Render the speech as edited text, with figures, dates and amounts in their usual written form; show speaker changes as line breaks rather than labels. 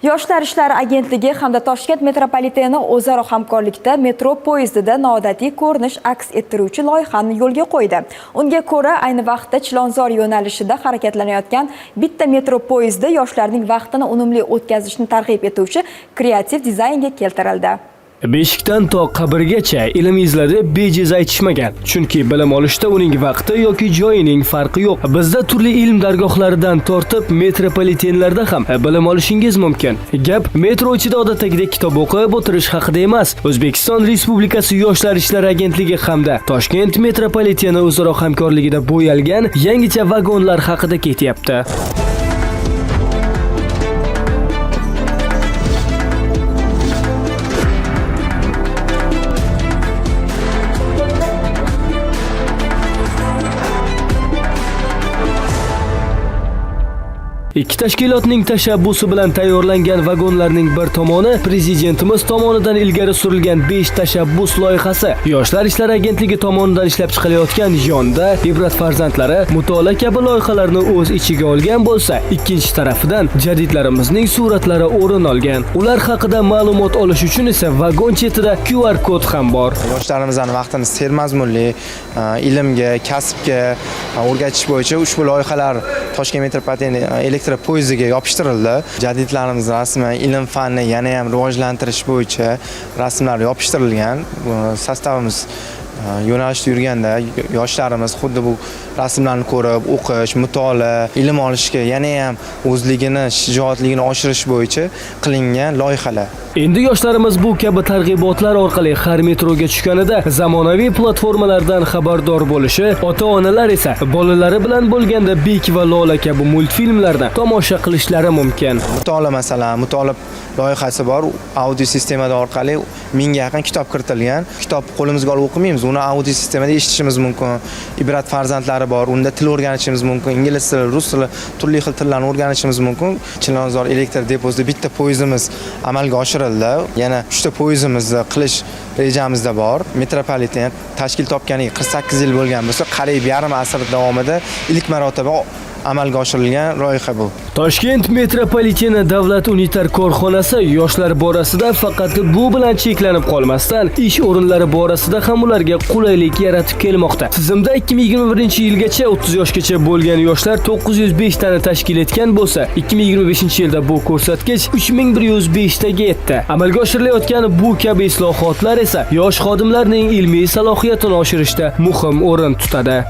Yoshlar ishlari agentligi hamda Toshkent metropoliteni o'zaro hamkorlikda metro poyezdida noodatiy ko'rinish aks ettiruvchi loyihani yo'lga qo'ydi. Unga ko'ra, ayni vaqtda Chilonzor yo'nalishida harakatlanayotgan bitta metro poyezdi yoshlarning vaqtini unumli o'tkazishni targ'ib etuvchi kreativ dizaynga keltirildi.
Beshikdan to qabrgacha ilm izlari bejiz aytishmagan. Chunki bilim olishda uning vaqti yoki joyining farqi yo'q. Bizda turli ilm dargohlaridan tortib metropolitenlarda ham bilim olishingiz mumkin. Gap metro ichida odatdagidek kitob o'qib o'tirish haqida emas. O'zbekiston Respublikasi Yoshlar ishlari agentligi hamda Toshkent metropoliteni o'zaro hamkorligida bo'yalgan yangicha vagonlar haqida ketyapti. Ikki tashkilotning tashabbusi bilan tayyorlangan vagonlarning bir tomoni prezidentimiz tomonidan ilgari surilgan 5 tashabbus loyihasi. Yoshlar ishlari agentligi tomonidan ishlab chiqilayotgan yonda ibrat farzandlari mutolaa kabi loyihalarni o'z ichiga olgan bo'lsa, ikkinchi tarafidan jadidlarimizning suratlari o'rin olgan. Ular haqida ma'lumot olish uchun esa vagon chetida QR kod ham bor.
Yoshlarimizning vaqtini sermazmunli ilmga, kasbga o'rgatish bo'yicha ushbu loyihalar Toshkent metropoliteni elektr poyezdiga yopishtirildi. Jadidlarimiz rasman ilm fanni yana ham rivojlantirish bo'yicha rasmlar yopishtirilgan. Sostavimiz yo'nalishda yurganda yoshlarimiz xuddi bu rasmlarni ko'rib, o'qish, mutolaa, ilm olishga yana ham o'zligini, shijoatligini oshirish bo'yicha qilingan loyihalar.
Endi yoshlarimiz bu kabi targ'ibotlar orqali har metroga tushganida zamonaviy platformalardan xabardor bo'lishi, ota-onalar esa bolalari bilan bo'lganda Bek va Lola kabi multfilmlarni tomosha qilishlari mumkin.
Mutolaa masalan, mutolaa loyihasi bor. Audio sistemada orqali 1000 ga yaqin kitob kiritilgan. Kitob qo'limizga olib o'qimaymiz, uni audio sistemada eshitishimiz mumkin. Ibrat farzandlari bor, unda til o'rganishimiz mumkin, ingliz tili, rus tili, turli xil tillarni o'rganishimiz mumkin. Chilonzor elektr deposida bitta poyezdimiz amalga oshirildi. Yana 3 ta poyezdimizni qilish rejamizda bor. Metropoliten tashkil topganiga 48 yil bo'lgan bo'lsa, qariyb yarim asr davomida ilk marotaba amalga oshirilgan loyiha bu.
Toshkent metropoliteni davlat unitar korxonasi yoshlar borasida faqat bu bilan cheklanib qolmasdan, ish o'rinlari borasida ham ularga qulaylik yaratib kelmoqda. Tizimda 2021-yilgacha 30 yoshgacha bo'lgan yoshlar 905 tani tashkil etgan bo'lsa, 2025-yilda bu ko'rsatkich 3105 taga yetdi. Amalga oshirilayotgan bu kabi islohotlar esa yosh xodimlarning ilmiy salohiyatini oshirishda muhim o'rin tutadi.